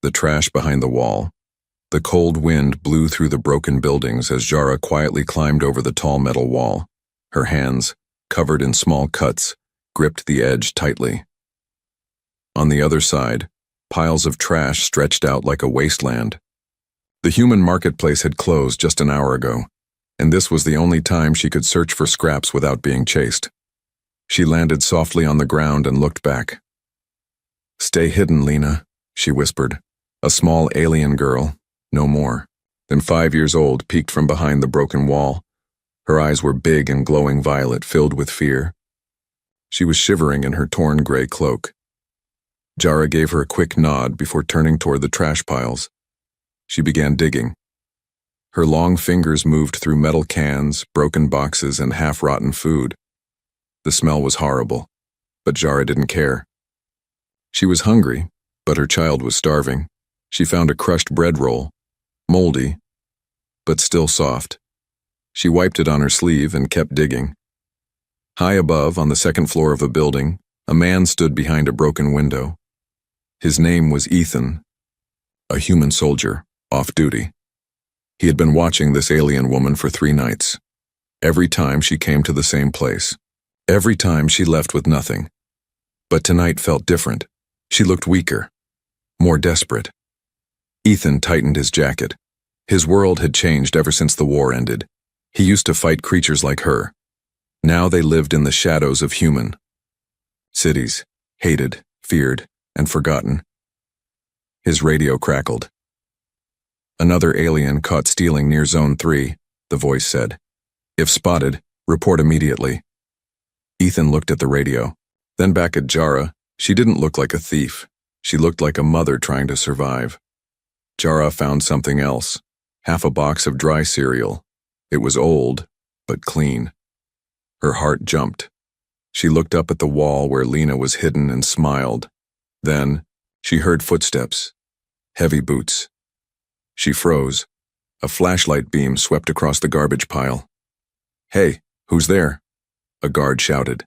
the trash behind the wall. The cold wind blew through the broken buildings as Jara quietly climbed over the tall metal wall. Her hands, covered in small cuts, gripped the edge tightly. On the other side, piles of trash stretched out like a wasteland. The human marketplace had closed just an hour ago, and this was the only time she could search for scraps without being chased. She landed softly on the ground and looked back. "Stay hidden, Lena," she whispered. A small alien girl, no more, than 5 years old, peeked from behind the broken wall. Her eyes were big and glowing violet, filled with fear. She was shivering in her torn gray cloak. Jara gave her a quick nod before turning toward the trash piles. She began digging. Her long fingers moved through metal cans, broken boxes, and half-rotten food. The smell was horrible, but Jara didn't care. She was hungry, but her child was starving. She found a crushed bread roll, moldy, but still soft. She wiped it on her sleeve and kept digging. High above, on the second floor of a building, a man stood behind a broken window. His name was Ethan, a human soldier, off duty. He had been watching this alien woman for 3 nights. Every time she came to the same place. Every time she left with nothing. But tonight felt different. She looked weaker, more desperate. Ethan tightened his jacket. His world had changed ever since the war ended. He used to fight creatures like her. Now they lived in the shadows of human cities, hated, feared, and forgotten. His radio crackled. "Another alien caught stealing near Zone 3, the voice said. "If spotted, report immediately." Ethan looked at the radio, then back at Jara. She didn't look like a thief. She looked like a mother trying to survive. Jara found something else, half a box of dry cereal. It was old, but clean. Her heart jumped. She looked up at the wall where Lena was hidden and smiled. Then, she heard footsteps, heavy boots. She froze. A flashlight beam swept across the garbage pile. "Hey, who's there?" a guard shouted.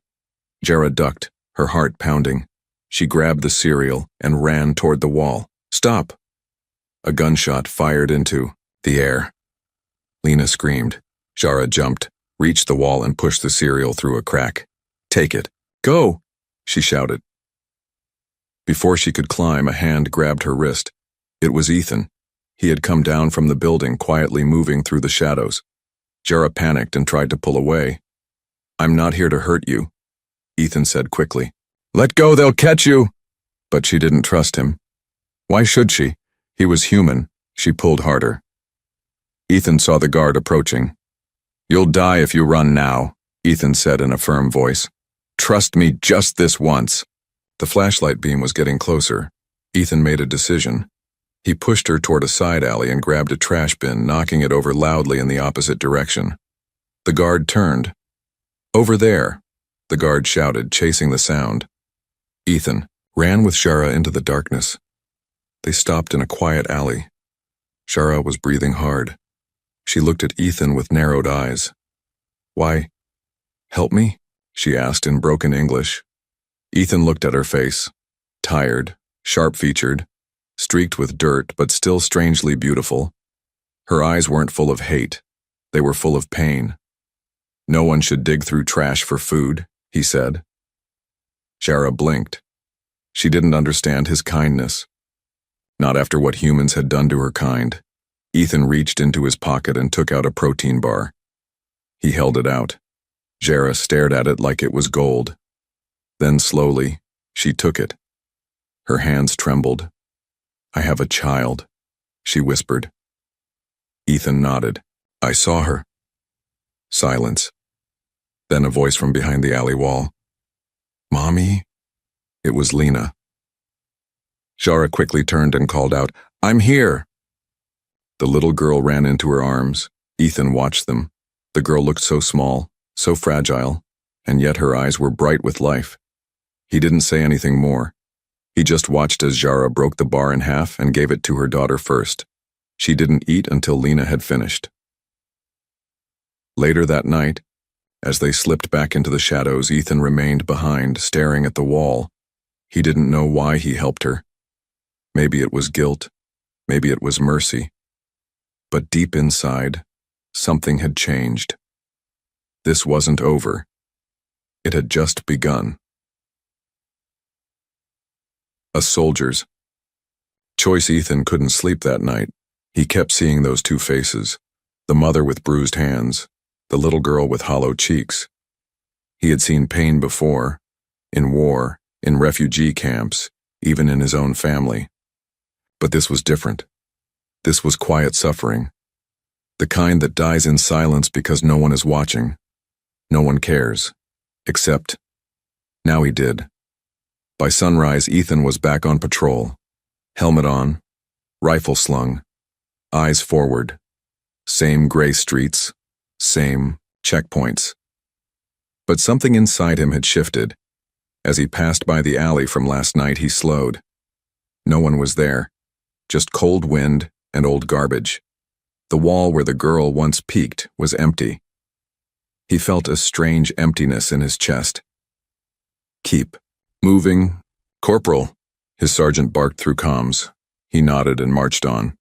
Jara ducked, her heart pounding. She grabbed the cereal and ran toward the wall. "Stop!" A gunshot fired into the air. Lena screamed. Jara jumped, reached the wall and pushed the cereal through a crack. "Take it. Go!" she shouted. Before she could climb, a hand grabbed her wrist. It was Ethan. He had come down from the building, quietly moving through the shadows. Jara panicked and tried to pull away. "I'm not here to hurt you," Ethan said quickly. "Let go, they'll catch you!" But she didn't trust him. Why should she? He was human. She pulled harder. Ethan saw the guard approaching. "You'll die if you run now," Ethan said in a firm voice. "Trust me just this once." The flashlight beam was getting closer. Ethan made a decision. He pushed her toward a side alley and grabbed a trash bin, knocking it over loudly in the opposite direction. The guard turned. "Over there," the guard shouted, chasing the sound. Ethan ran with Jara into the darkness. They stopped in a quiet alley. Jara was breathing hard. She looked at Ethan with narrowed eyes. "Why, help me?" she asked in broken English. Ethan looked at her face. Tired, sharp-featured, streaked with dirt, but still strangely beautiful. Her eyes weren't full of hate. They were full of pain. "No one should dig through trash for food," he said. Jara blinked. She didn't understand his kindness. Not after what humans had done to her kind. Ethan reached into his pocket and took out a protein bar. He held it out. Jara stared at it like it was gold. Then slowly, she took it. Her hands trembled. "I have a child," she whispered. Ethan nodded. "I saw her." Silence. Then a voice from behind the alley wall. "Mommy?" It was Lena. Jara quickly turned and called out, "I'm here!" The little girl ran into her arms. Ethan watched them. The girl looked so small, so fragile, and yet her eyes were bright with life. He didn't say anything more. He just watched as Jara broke the bar in half and gave it to her daughter first. She didn't eat until Lena had finished. Later that night, as they slipped back into the shadows, Ethan remained behind, staring at the wall. He didn't know why he helped her. Maybe it was guilt, maybe it was mercy. But deep inside, something had changed. This wasn't over. It had just begun. A soldier's choice. Ethan couldn't sleep that night. He kept seeing those two faces, the mother with bruised hands, the little girl with hollow cheeks. He had seen pain before, in war, in refugee camps, even in his own family. But this was different. This was quiet suffering. The kind that dies in silence because no one is watching. No one cares. Except, now he did. By sunrise, Ethan was back on patrol. Helmet on, rifle slung, eyes forward. Same gray streets, same checkpoints. But something inside him had shifted. As he passed by the alley from last night, he slowed. No one was there. Just cold wind and old garbage. The wall where the girl once peeked was empty. He felt a strange emptiness in his chest. Keep moving, Corporal, his sergeant barked through comms. He nodded and marched on.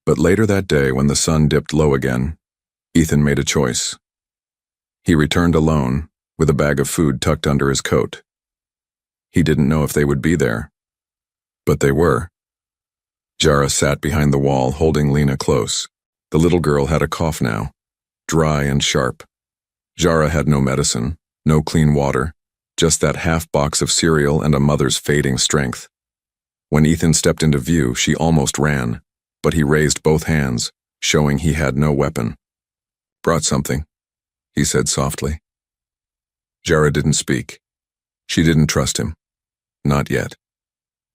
But later that day, when the sun dipped low again, Ethan made a choice. He returned alone, with a bag of food tucked under his coat. He didn't know if they would be there, but they were. Jara sat behind the wall, holding Lena close. The little girl had a cough now, dry and sharp. Jara had no medicine, no clean water, just that half box of cereal and a mother's fading strength. When Ethan stepped into view, she almost ran, but he raised both hands, showing he had no weapon. "Brought something," he said softly. Jara didn't speak. She didn't trust him. Not yet.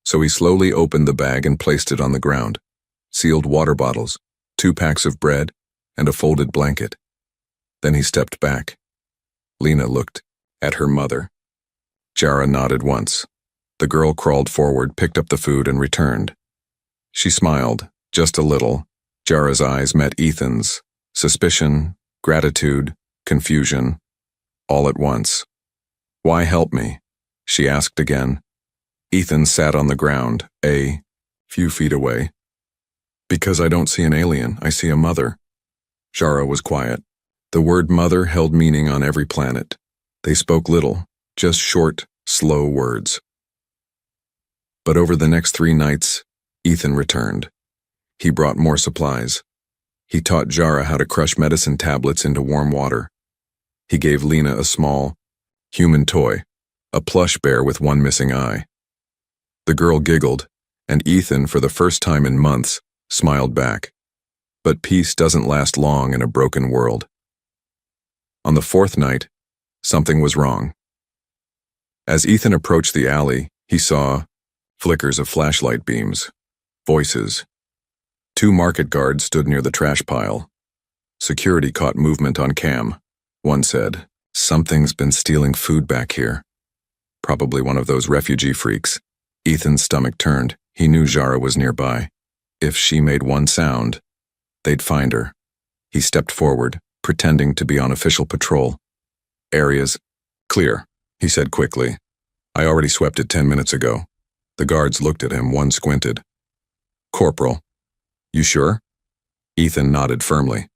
So he slowly opened the bag and placed it on the ground. Sealed water bottles, 2 packs of bread, and a folded blanket. Then he stepped back. Lena looked at her mother. Jara nodded once. The girl crawled forward, picked up the food, and returned. She smiled, just a little. Jara's eyes met Ethan's. Suspicion, gratitude, confusion, all at once. "Why help me?" she asked again. Ethan sat on the ground, a few feet away. "Because I don't see an alien, I see a mother." Jara was quiet. The word mother held meaning on every planet. They spoke little, just short, slow words. But over the next 3 nights, Ethan returned. He brought more supplies. He taught Jara how to crush medicine tablets into warm water. He gave Lena a small, human toy, a plush bear with one missing eye. The girl giggled, and Ethan, for the first time in months, smiled back. But peace doesn't last long in a broken world. On the 4th night, something was wrong. As Ethan approached the alley, he saw flickers of flashlight beams, voices. 2 market guards stood near the trash pile. Security caught movement on cam. One said, "Something's been stealing food back here." Probably one of those refugee freaks. Ethan's stomach turned. He knew Jara was nearby. If she made one sound, they'd find her. He stepped forward, pretending to be on official patrol. "Areas clear," he said quickly. "I already swept it 10 minutes ago." The guards looked at him, one squinted. "Corporal, you sure?" Ethan nodded firmly.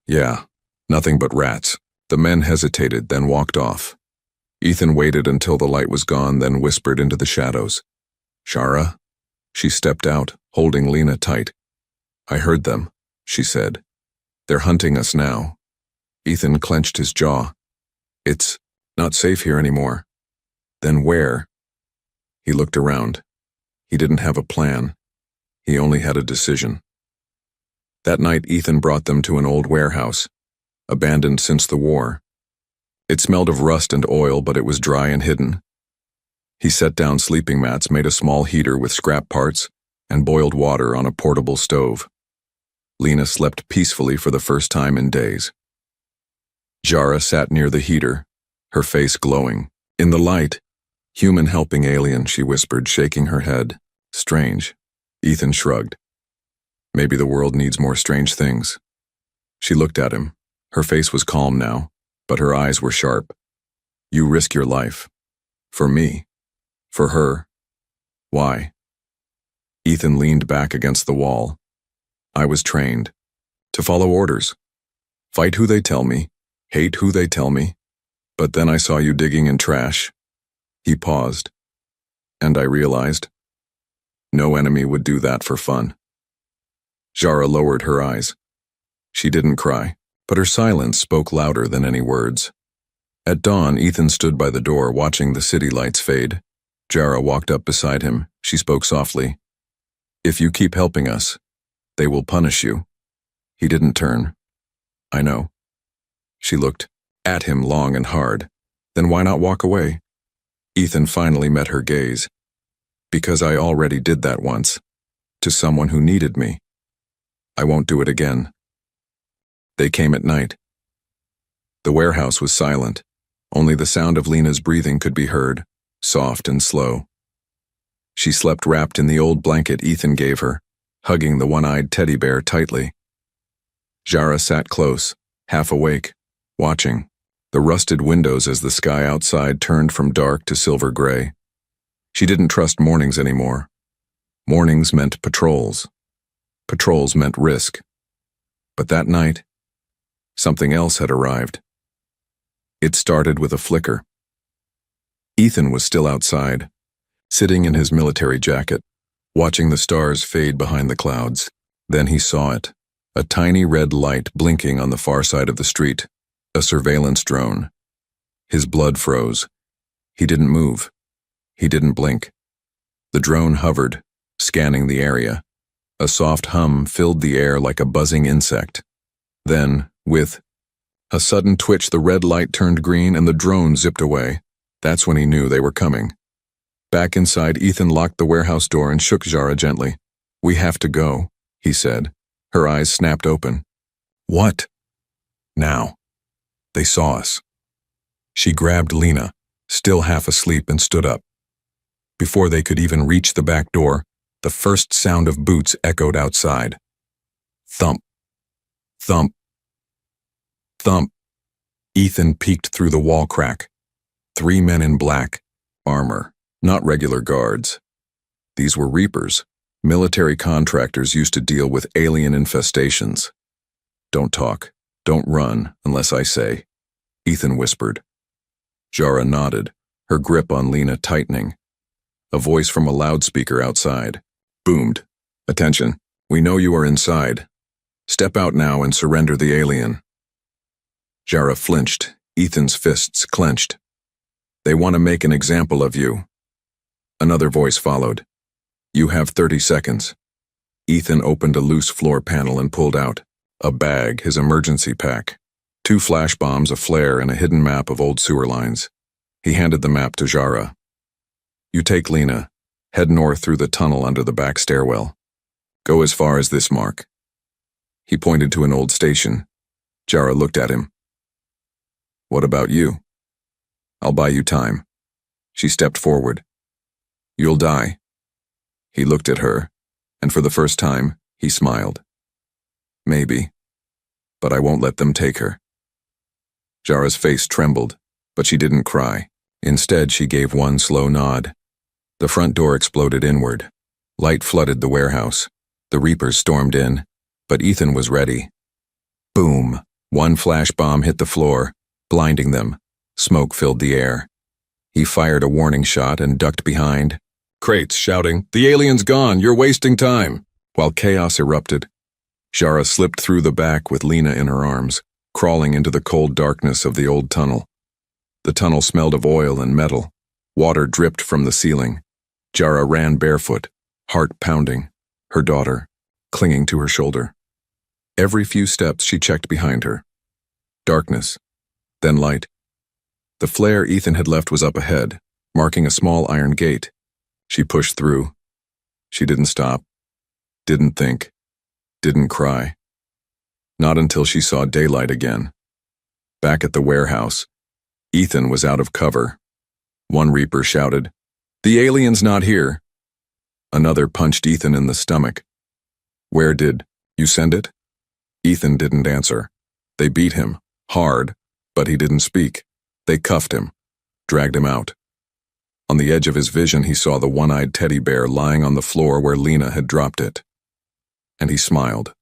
"Yeah, nothing but rats." The men hesitated, then walked off. Ethan waited until the light was gone, then whispered into the shadows. "Jara?" She stepped out, holding Lena tight. "I heard them," she said. "They're hunting us now." Ethan clenched his jaw. "It's not safe here anymore." "Then where?" He looked around. He didn't have a plan. He only had a decision. That night, Ethan brought them to an old warehouse, abandoned since the war. It smelled of rust and oil, but it was dry and hidden. He set down sleeping mats, made a small heater with scrap parts, and boiled water on a portable stove. Lena slept peacefully for the first time in days. Jara sat near the heater, her face glowing. In the light, "Human helping alien," she whispered, shaking her head. "Strange." Ethan shrugged. "Maybe the world needs more strange things." She looked at him. Her face was calm now, but her eyes were sharp. "You risk your life. For me. For her. Why?" Ethan leaned back against the wall. I was trained to follow orders. Fight who they tell me, hate who they tell me. But then I saw you digging in trash. He paused, and I realized no enemy would do that for fun. Jara lowered her eyes. She didn't cry, but her silence spoke louder than any words. At dawn, Ethan stood by the door watching the city lights fade. Jara walked up beside him. She spoke softly. If you keep helping us, they will punish you. He didn't turn. I know. She looked at him long and hard. Then why not walk away? Ethan finally met her gaze. Because I already did that once. To someone who needed me. I won't do it again. They came at night. The warehouse was silent. Only the sound of Lena's breathing could be heard, soft and slow. She slept wrapped in the old blanket Ethan gave her, hugging the one-eyed teddy bear tightly. Jara sat close, half awake, watching the rusted windows as the sky outside turned from dark to silver gray. She didn't trust mornings anymore. Mornings meant patrols. Patrols meant risk. But that night, something else had arrived. It started with a flicker. Ethan was still outside, sitting in his military jacket, watching the stars fade behind the clouds. Then he saw it, a tiny red light blinking on the far side of the street, a surveillance drone. His blood froze. He didn't move. He didn't blink. The drone hovered, scanning the area. A soft hum filled the air like a buzzing insect. Then, with a sudden twitch, the red light turned green and the drone zipped away. That's when he knew they were coming. Back inside, Ethan locked the warehouse door and shook Jara gently. We have to go, he said. Her eyes snapped open. What? Now. They saw us. She grabbed Lena, still half asleep, and stood up. Before they could even reach the back door, the first sound of boots echoed outside. Thump. Thump. Thump. Ethan peeked through the wall crack. 3 men in black, armor, not regular guards. These were Reapers, military contractors used to deal with alien infestations. Don't talk, don't run unless I say, Ethan whispered. Jara nodded, her grip on Lena tightening. A voice from a loudspeaker outside boomed. Attention, we know you are inside. Step out now and surrender the alien. Jara flinched, Ethan's fists clenched. They want to make an example of you. Another voice followed. You have 30 seconds. Ethan opened a loose floor panel and pulled out a bag, his emergency pack, 2 flash bombs, a flare, and a hidden map of old sewer lines. He handed the map to Jara. You take Lena, head north through the tunnel under the back stairwell. Go as far as this mark. He pointed to an old station. Jara looked at him. What about you? I'll buy you time. She stepped forward. You'll die. He looked at her, and for the first time, he smiled. Maybe, but I won't let them take her. Jara's face trembled, but she didn't cry. Instead, she gave one slow nod. The front door exploded inward. Light flooded the warehouse. The Reapers stormed in, but Ethan was ready. Boom! One flash bomb hit the floor, blinding them. Smoke filled the air. He fired a warning shot and ducked behind. Crates shouting, "The alien's gone, you're wasting time!" While chaos erupted, Jara slipped through the back with Lena in her arms, crawling into the cold darkness of the old tunnel. The tunnel smelled of oil and metal. Water dripped from the ceiling. Jara ran barefoot, heart pounding, her daughter clinging to her shoulder. Every few steps she checked behind her. Darkness, then light. The flare Ethan had left was up ahead, marking a small iron gate. She pushed through. She didn't stop, didn't think, didn't cry. Not until she saw daylight again. Back at the warehouse, Ethan was out of cover. One Reaper shouted, "The alien's not here." Another punched Ethan in the stomach. "Where did you send it?" Ethan didn't answer. They beat him, hard, but he didn't speak. They cuffed him, dragged him out. On the edge of his vision, he saw the one-eyed teddy bear lying on the floor where Lena had dropped it. And he smiled.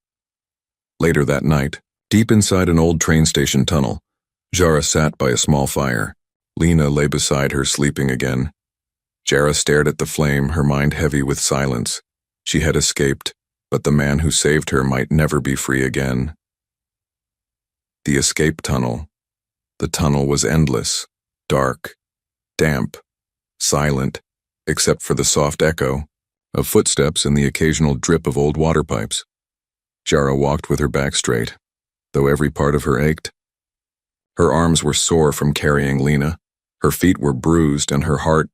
Later that night, deep inside an old train station tunnel, Jara sat by a small fire. Lena lay beside her, sleeping again. Jara stared at the flame, her mind heavy with silence. She had escaped, but the man who saved her might never be free again. The escape tunnel. The tunnel was endless, dark, damp, silent, except for the soft echo of footsteps and the occasional drip of old water pipes. Jara walked with her back straight, though every part of her ached. Her arms were sore from carrying Lena, her feet were bruised, and her heart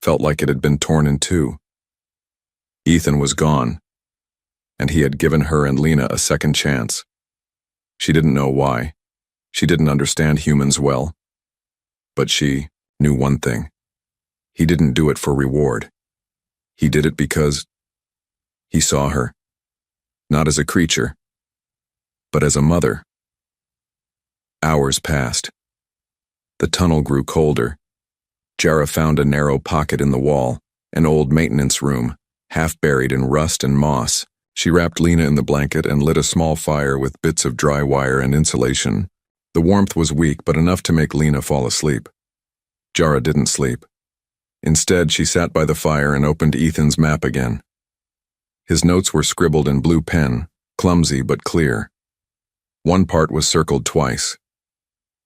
felt like it had been torn in two. Ethan was gone, and he had given her and Lena a second chance. She didn't know why. She didn't understand humans well. But she knew one thing. He didn't do it for reward. He did it because he saw her, not as a creature, but as a mother. Hours passed. The tunnel grew colder. Jara found a narrow pocket in the wall, an old maintenance room, half buried in rust and moss. She wrapped Lena in the blanket and lit a small fire with bits of dry wire and insulation. The warmth was weak, but enough to make Lena fall asleep. Jara didn't sleep. Instead, she sat by the fire and opened Ethan's map again. His notes were scribbled in blue pen, clumsy but clear. One part was circled twice.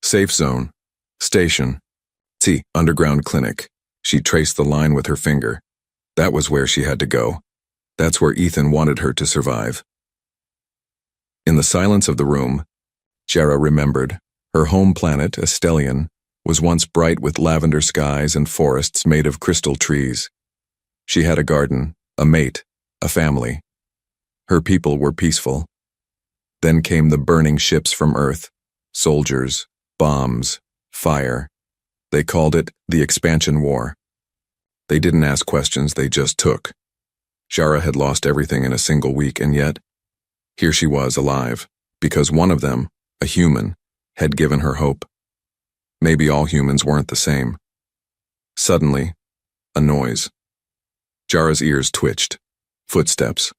Safe zone, station, see, underground clinic. She traced the line with her finger. That was where she had to go. That's where Ethan wanted her to survive. In the silence of the room, Jara remembered. Her home planet, Stellian, was once bright with lavender skies and forests made of crystal trees. She had a garden, a mate, a family. Her people were peaceful. Then came the burning ships from Earth, soldiers, bombs, fire. They called it the Expansion War. They didn't ask questions, they just took. Jara had lost everything in a single week, and yet, here she was alive, because one of them, a human, had given her hope. Maybe all humans weren't the same. Suddenly, a noise. Jara's ears twitched. Footsteps.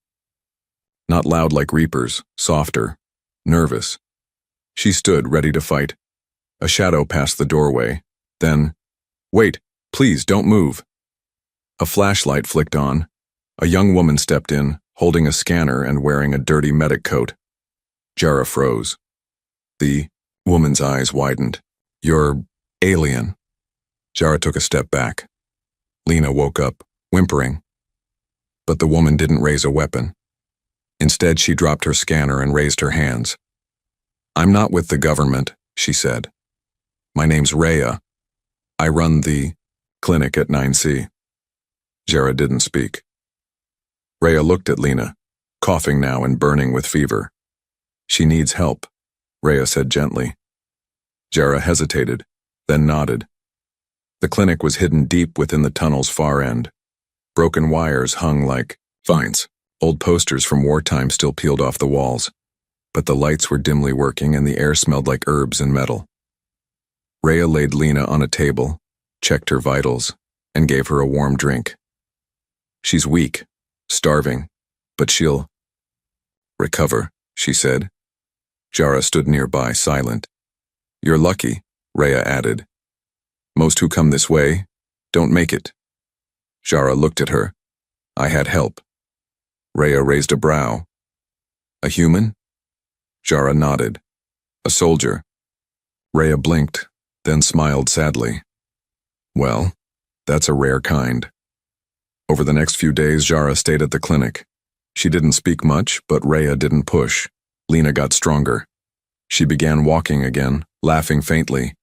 Not loud like reapers, softer, nervous. She stood, ready to fight. A shadow passed the doorway. Then, "Wait, please don't move." A flashlight flicked on. A young woman stepped in, holding a scanner and wearing a dirty medic coat. Jara froze. The woman's eyes widened. "You're alien." Jara took a step back. Lena woke up, whimpering. But the woman didn't raise a weapon. Instead, she dropped her scanner and raised her hands. "I'm not with the government," she said. "My name's Rhea. I run the clinic at 9C. Jara didn't speak. Rhea looked at Lena, coughing now and burning with fever. "She needs help," Rhea said gently. Jara hesitated, then nodded. The clinic was hidden deep within the tunnel's far end. Broken wires hung like vines. Old posters from wartime still peeled off the walls, but the lights were dimly working and the air smelled like herbs and metal. Rhea laid Lena on a table, checked her vitals, and gave her a warm drink. "She's weak, starving, but she'll recover," she said. Jara stood nearby, silent. "You're lucky," Rhea added. "Most who come this way don't make it." Jara looked at her. "I had help." Rhea raised a brow. "A human?" Jara nodded. "A soldier." Rhea blinked, then smiled sadly. "Well, that's a rare kind." Over the next few days, Jara stayed at the clinic. She didn't speak much, but Rhea didn't push. Lena got stronger. She began walking again, laughing faintly,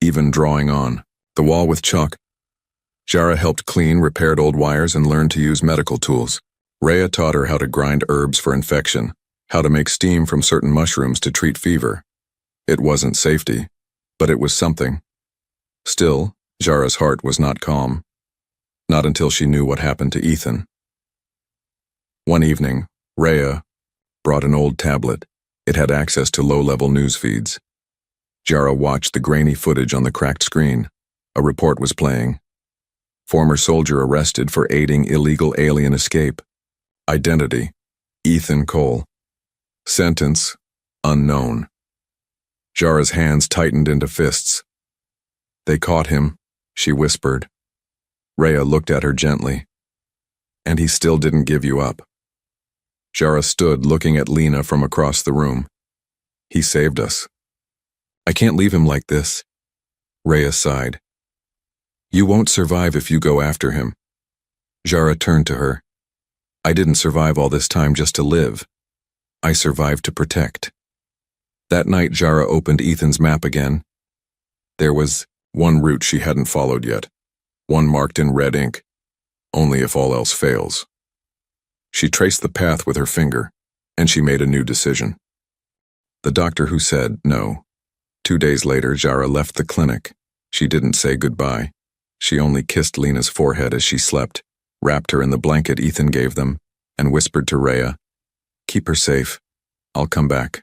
even drawing on the wall with chalk. Jara helped clean, repaired old wires, and learned to use medical tools. Rhea taught her how to grind herbs for infection, how to make steam from certain mushrooms to treat fever. It wasn't safety, but it was something. Still, Jara's heart was not calm. Not until she knew what happened to Ethan. One evening, Rhea brought an old tablet. It had access to low-level news feeds. Jara watched the grainy footage on the cracked screen. A report was playing. Former soldier arrested for aiding illegal alien escape. Identity: Ethan Cole. Sentence: unknown. Jara's hands tightened into fists. They caught him, she whispered. Rhea looked at her gently. And he still didn't give you up. Jara stood looking at Lena from across the room. He saved us. I can't leave him like this. Rhea sighed. You won't survive if you go after him. Jara turned to her. I didn't survive all this time just to live. I survived to protect. That night, Jara opened Ethan's map again. There was one route she hadn't followed yet, one marked in red ink, only if all else fails. She traced the path with her finger, and she made a new decision. The doctor who said no. 2 days later, Jara left the clinic. She didn't say goodbye. She only kissed Lena's forehead as she slept, wrapped her in the blanket Ethan gave them, and whispered to Rhea, keep her safe. I'll come back.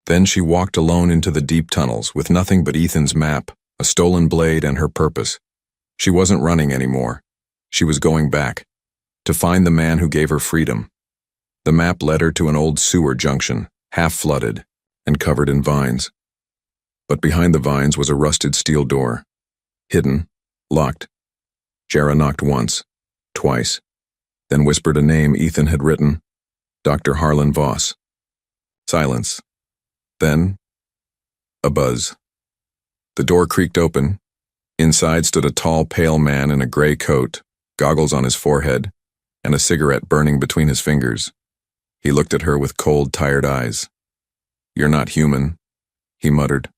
Then she walked alone into the deep tunnels with nothing but Ethan's map, a stolen blade, and her purpose. She wasn't running anymore. She was going back, to find the man who gave her freedom. The map led her to an old sewer junction, half flooded and covered in vines. But behind the vines was a rusted steel door. Hidden, locked. Jara knocked once, twice, then whispered a name Ethan had written, Dr. Harlan Voss. Silence. Then, a buzz. The door creaked open. Inside stood a tall, pale man in a gray coat, goggles on his forehead, and a cigarette burning between his fingers. He looked at her with cold, tired eyes. You're not human, he muttered.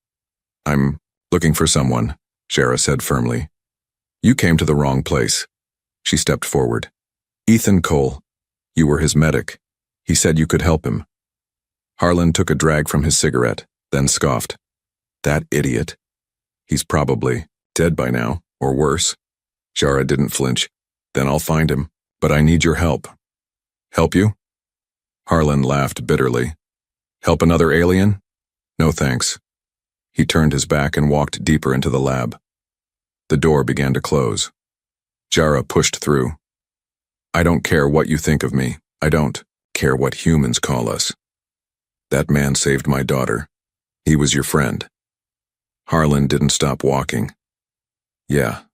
I'm looking for someone, Jara said firmly. You came to the wrong place. She stepped forward. Ethan Cole. You were his medic. He said you could help him. Harlan took a drag from his cigarette, then scoffed. That idiot. He's probably dead by now, or worse. Jara didn't flinch. Then I'll find him, but I need your help. Help you? Harlan laughed bitterly. Help another alien? No thanks. He turned his back and walked deeper into the lab. The door began to close. Jara pushed through. I don't care what you think of me. I don't care what humans call us. That man saved my daughter. He was your friend. Harlan didn't stop walking. Yeah,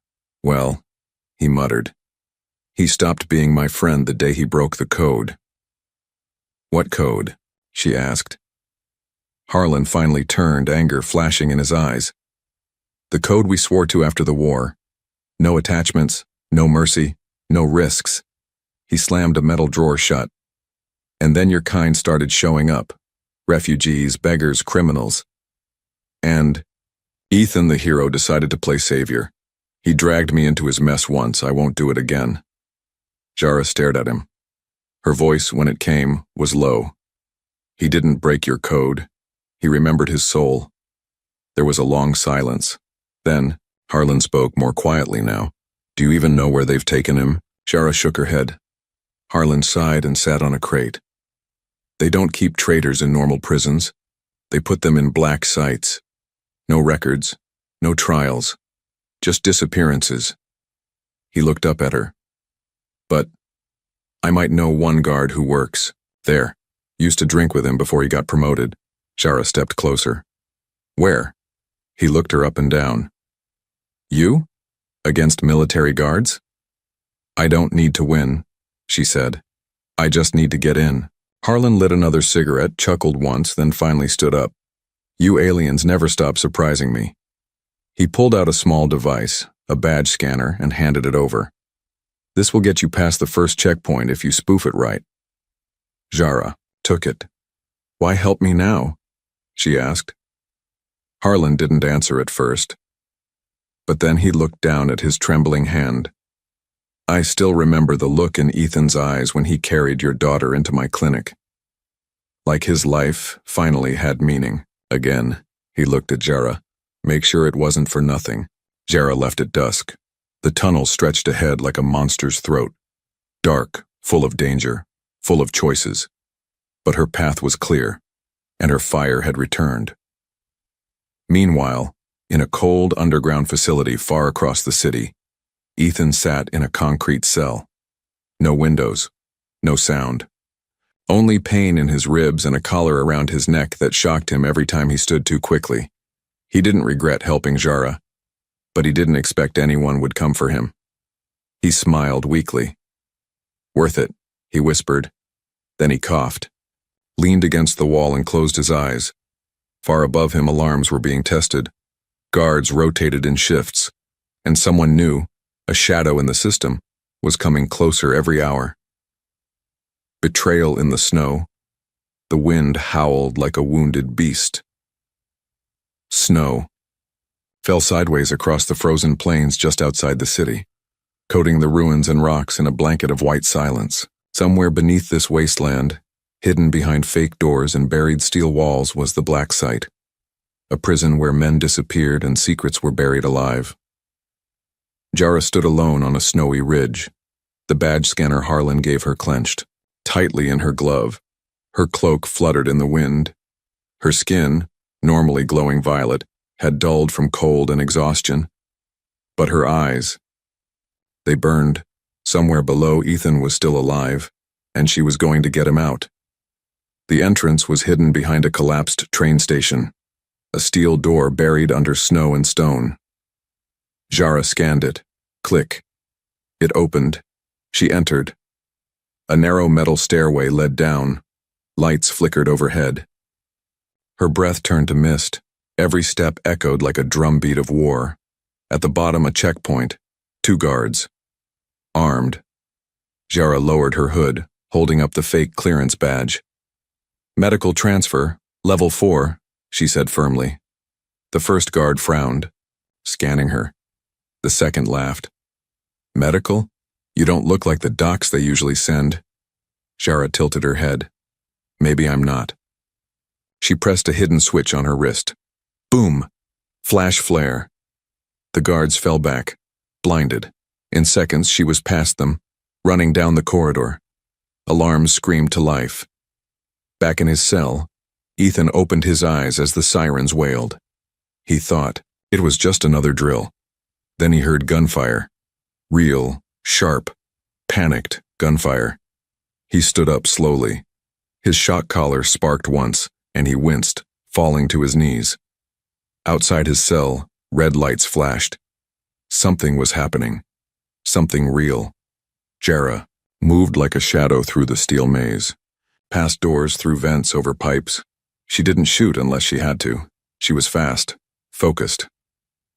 well, he muttered. He stopped being my friend the day he broke the code. What code? She asked. Harlan finally turned, anger flashing in his eyes. The code we swore to after the war. No attachments, no mercy, no risks. He slammed a metal drawer shut. And then your kind started showing up. Refugees, beggars, criminals. And Ethan, the hero, decided to play savior. He dragged me into his mess once. I won't do it again. Jara stared at him. Her voice, when it came, was low. He didn't break your code. He remembered his soul. There was a long silence. Then, Harlan spoke more quietly now. Do you even know where they've taken him? Jara shook her head. Harlan sighed and sat on a crate. They don't keep traitors in normal prisons. They put them in black sites. No records, no trials, just disappearances. He looked up at her. But I might know one guard who works there. Used to drink with him before he got promoted. Jara stepped closer. Where? He looked her up and down. You? Against military guards? I don't need to win, she said. I just need to get in. Harlan lit another cigarette, chuckled once, then finally stood up. You aliens never stop surprising me. He pulled out a small device, a badge scanner, and handed it over. This will get you past the first checkpoint if you spoof it right. Jara took it. Why help me now? She asked. Harlan didn't answer at first. But then he looked down at his trembling hand. I still remember the look in Ethan's eyes when he carried your daughter into my clinic. Like his life finally had meaning. Again, he looked at Jara. Make sure it wasn't for nothing. Jara left at dusk. The tunnel stretched ahead like a monster's throat. Dark, full of danger, full of choices. But her path was clear, and her fire had returned. Meanwhile, in a cold underground facility far across the city, Ethan sat in a concrete cell. No windows, no sound. Only pain in his ribs and a collar around his neck that shocked him every time he stood too quickly. He didn't regret helping Jara, but he didn't expect anyone would come for him. He smiled weakly. "Worth it," he whispered. Then he coughed, leaned against the wall and closed his eyes. Far above him, alarms were being tested. Guards rotated in shifts, and someone new, a shadow in the system, was coming closer every hour. Betrayal in the snow. The wind howled like a wounded beast. Snow fell sideways across the frozen plains just outside the city, coating the ruins and rocks in a blanket of white silence. Somewhere beneath this wasteland, hidden behind fake doors and buried steel walls, was the black site, a prison where men disappeared and secrets were buried alive. Jara stood alone on a snowy ridge. The badge scanner Harlan gave her clenched tightly in her glove. Her cloak fluttered in the wind. Her skin, normally glowing violet, had dulled from cold and exhaustion. But her eyes, they burned. Somewhere below, Ethan was still alive, and she was going to get him out. The entrance was hidden behind a collapsed train station, a steel door buried under snow and stone. Jara scanned it. Click. It opened. She entered. A narrow metal stairway led down. Lights flickered overhead. Her breath turned to mist. Every step echoed like a drumbeat of war. At the bottom, a checkpoint. 2 guards. Armed. Jara lowered her hood, holding up the fake clearance badge. "Medical transfer, level 4, she said firmly. The first guard frowned, scanning her. The second laughed. "Medical? You don't look like the docs they usually send." Jara tilted her head. "Maybe I'm not." She pressed a hidden switch on her wrist. Boom! Flash flare. The guards fell back, blinded. In seconds, she was past them, running down the corridor. Alarms screamed to life. Back in his cell, Ethan opened his eyes as the sirens wailed. He thought it was just another drill. Then he heard gunfire. Real, sharp, panicked gunfire. He stood up slowly. His shock collar sparked once, and he winced, falling to his knees. Outside his cell, red lights flashed. Something was happening. Something real. Jara moved like a shadow through the steel maze, past doors, through vents, over pipes. She didn't shoot unless she had to. She was fast, focused.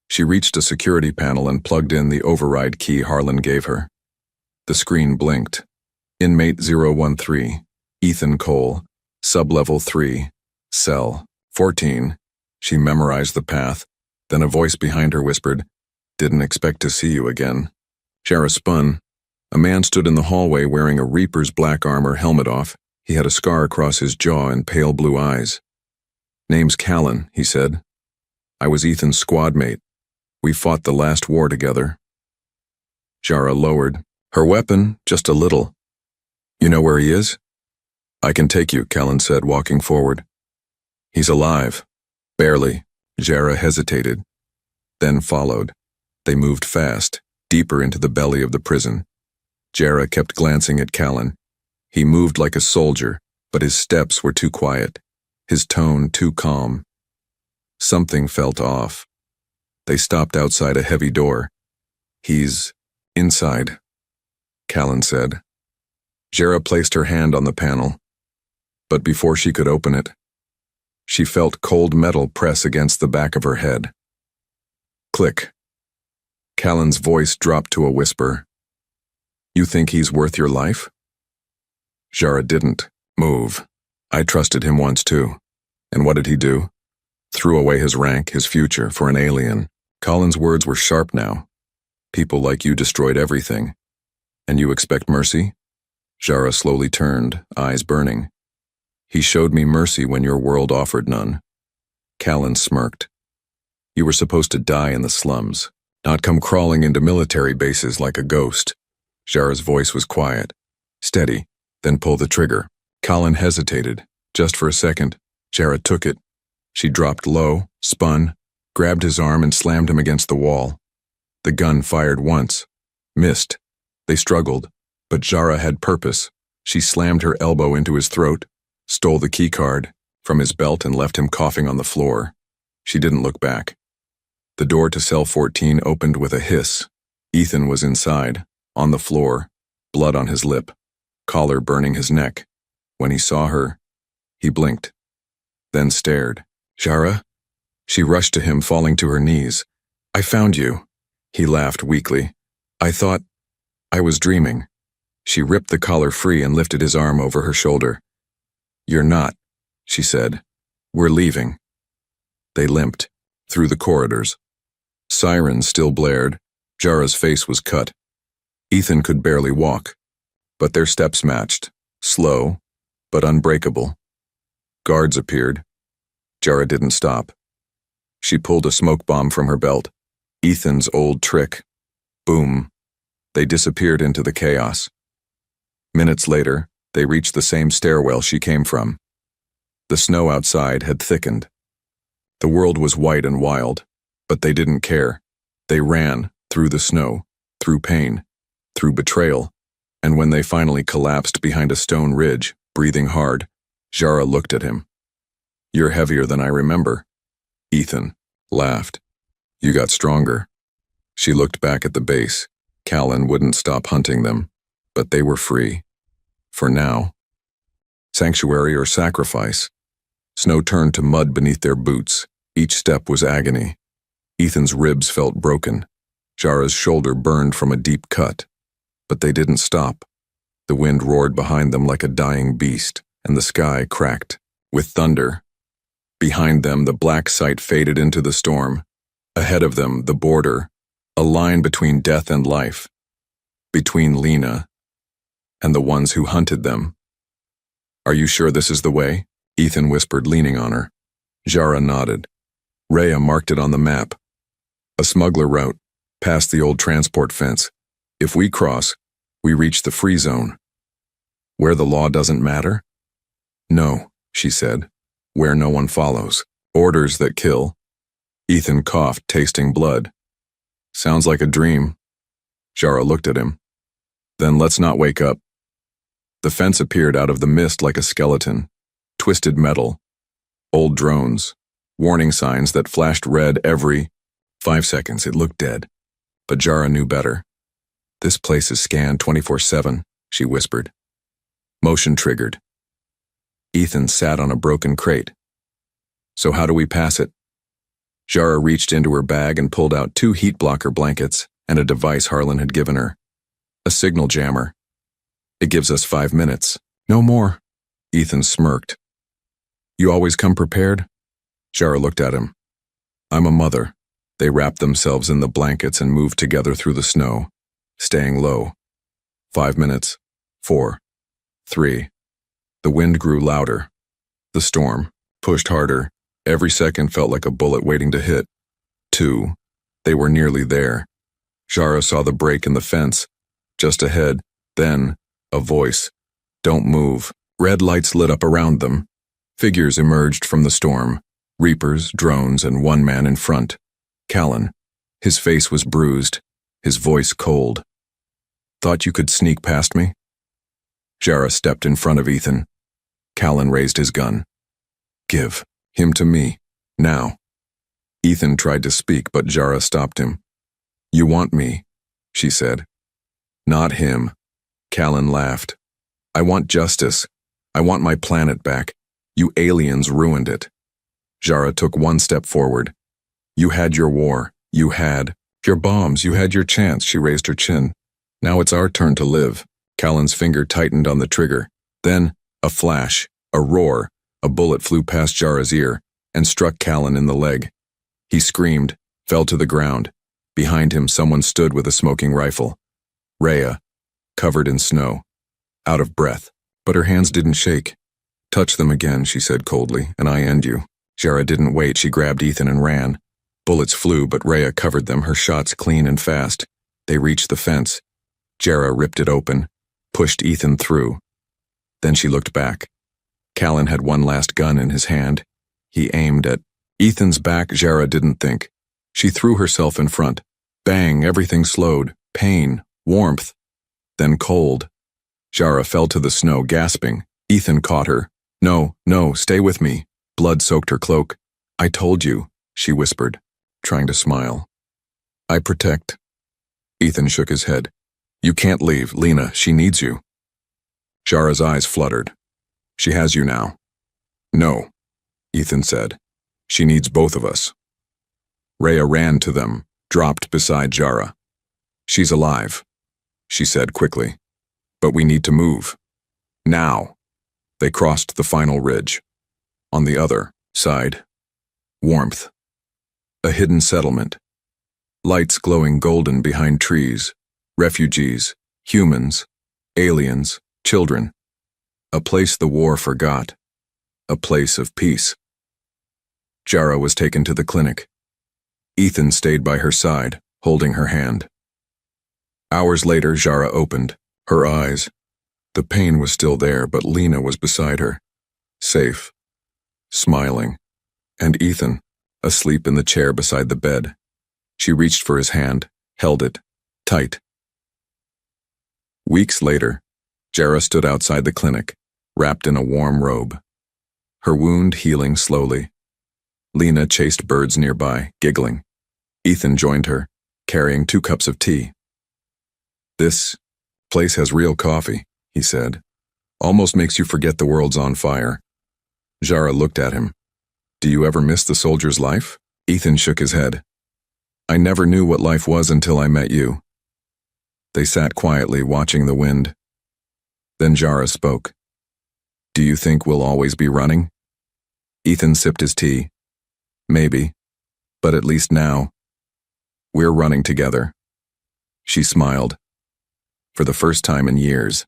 She reached a security panel and plugged in the override key Harlan gave her. The screen blinked. Inmate 013, Ethan Cole, sublevel 3, cell 14. She memorized the path. Then a voice behind her whispered, "Didn't expect to see you again." Jara spun. A man stood in the hallway wearing a Reaper's black armor helmet off. He had a scar across his jaw and pale blue eyes. "Name's Callan," he said. "I was Ethan's squad mate. We fought the last war together." Jara lowered her weapon just a little. "You know where he is?" "I can take you," Callan said, walking forward. "He's alive." "Barely." Jara hesitated, then followed. They moved fast, deeper into the belly of the prison. Jara kept glancing at Callan. He moved like a soldier, but his steps were too quiet, his tone too calm. Something felt off. They stopped outside a heavy door. "He's inside," Callan said. Jara placed her hand on the panel, but before she could open it, she felt cold metal press against the back of her head. Click. Callan's voice dropped to a whisper. "You think he's worth your life?" Jara didn't move. I trusted him once too. And what did he do? Threw away his rank, his future, for an alien. Colin's words were sharp now. "People like you destroyed everything. And you expect mercy?" Jara slowly turned, eyes burning. "He showed me mercy when your world offered none." Callan smirked. "You were supposed to die in the slums, not come crawling into military bases like a ghost." Jara's voice was quiet. "Steady, then pull the trigger." Callan hesitated. Just for a second, Jara took it. She dropped low, spun, grabbed his arm and slammed him against the wall. The gun fired once, Missed. They struggled, but Jara had purpose. She slammed her elbow into his throat, stole the keycard from his belt and left him coughing on the floor. She didn't look back. The door to cell 14 opened with a hiss. Ethan was inside, on the floor, blood on his lip, collar burning his neck. When he saw her, he blinked, then stared. "Jara?" She rushed to him, falling to her knees. "I found you." He laughed weakly. "I thought I was dreaming." She ripped the collar free and lifted his arm over her shoulder. "You're not," she said. "We're leaving." They limped through the corridors. Sirens still blared. Jara's face was cut. Ethan could barely walk, but their steps matched, slow but unbreakable. Guards appeared. Jara didn't stop. She pulled a smoke bomb from her belt. Ethan's old trick. Boom. They disappeared into the chaos. Minutes later, they reached the same stairwell she came from. The snow outside had thickened. The world was white and wild, but they didn't care. They ran through the snow, through pain, through betrayal, and when they finally collapsed behind a stone ridge, breathing hard, Jara looked at him. "You're heavier than I remember." Ethan laughed. "You got stronger." She looked back at the base. Callan wouldn't stop hunting them, but they were free. For now. Sanctuary or sacrifice. Snow turned to mud beneath their boots. Each step was agony. Ethan's ribs felt broken. Jara's shoulder burned from a deep cut. But they didn't stop. The wind roared behind them like a dying beast, and the sky cracked with thunder. Behind them, the black sight faded into the storm. Ahead of them, the border, a line between death and life, between Lena and the ones who hunted them. "Are you sure this is the way?" Ethan whispered, leaning on her. Jara nodded. Rhea marked it on the map. "A smuggler route, past the old transport fence. If we cross, we reach the free zone." "Where the law doesn't matter?" "No," she said. "Where no one follows. Orders that kill." Ethan coughed, tasting blood. "Sounds like a dream." Jara looked at him. "Then let's not wake up." The fence appeared out of the mist like a skeleton. Twisted metal. Old drones. Warning signs that flashed red every 5 seconds. It looked dead. But Jara knew better. "This place is scanned 24/7, she whispered. Motion triggered. Ethan sat on a broken crate. "So how do we pass it?" Jara reached into her bag and pulled out 2 heat blocker blankets and a device Harlan had given her. "A signal jammer. It gives us 5 minutes. No more." Ethan smirked. "You always come prepared?" Jara looked at him. "I'm a mother." They wrapped themselves in the blankets and moved together through the snow, staying low. 5 minutes. 4. 3. The wind grew louder. The storm pushed harder. Every second felt like a bullet waiting to hit. 2. They were nearly there. Jara saw the break in the fence. Just ahead, then, a voice. "Don't move." Red lights lit up around them. Figures emerged from the storm. Reapers, drones, and one man in front. Callan. His face was bruised, his voice cold. "Thought you could sneak past me?" Jara stepped in front of Ethan. Callan raised his gun. "Give him to me, now." Ethan tried to speak, but Jara stopped him. "You want me," she said. "Not him." Callan laughed. "I want justice. I want my planet back. You aliens ruined it." Jara took 1 step forward. "You had your war. You had your bombs. You had your chance." She raised her chin. "Now it's our turn to live." Callan's finger tightened on the trigger. Then, a flash, a roar, a bullet flew past Jara's ear and struck Callan in the leg. He screamed, fell to the ground. Behind him, someone stood with a smoking rifle. Rhea, covered in snow, out of breath, but her hands didn't shake. "Touch them again," she said coldly, "and I end you." Jara didn't wait. She grabbed Ethan and ran. Bullets flew, but Rhea covered them, her shots clean and fast. They reached the fence. Jara ripped it open, pushed Ethan through. Then she looked back. Callan had one last gun in his hand. He aimed at Ethan's back. Jara didn't think. She threw herself in front. Bang, everything slowed. Pain, warmth, then cold. Jara fell to the snow, gasping. Ethan caught her. No, no, stay with me. Blood soaked her cloak. I told you, she whispered, trying to smile. I protect. Ethan shook his head. You can't leave, Lena, she needs you. Jara's eyes fluttered. She has you now. No, Ethan said. She needs both of us. Rhea ran to them, dropped beside Jara. She's alive, she said quickly. But we need to move. Now. They crossed the final ridge. On the other side, warmth. A hidden settlement. Lights glowing golden behind trees. Refugees, humans, aliens, children. A place the war forgot. A place of peace. Jara was taken to the clinic. Ethan stayed by her side, holding her hand. Hours later, Jara opened, her eyes. The pain was still there, but Lena was beside her, safe, smiling, and Ethan, asleep in the chair beside the bed. She reached for his hand, held it, tight. Weeks later, Jara stood outside the clinic, wrapped in a warm robe. Her wound healing slowly. Lena chased birds nearby, giggling. Ethan joined her, carrying 2 cups of tea. This place has real coffee, he said. Almost makes you forget the world's on fire. Jara looked at him. Do you ever miss the soldier's life? Ethan shook his head. I never knew what life was until I met you. They sat quietly, watching the wind. Then Jara spoke. Do you think we'll always be running? Ethan sipped his tea. Maybe. But at least now, we're running together. She smiled. For the first time in years,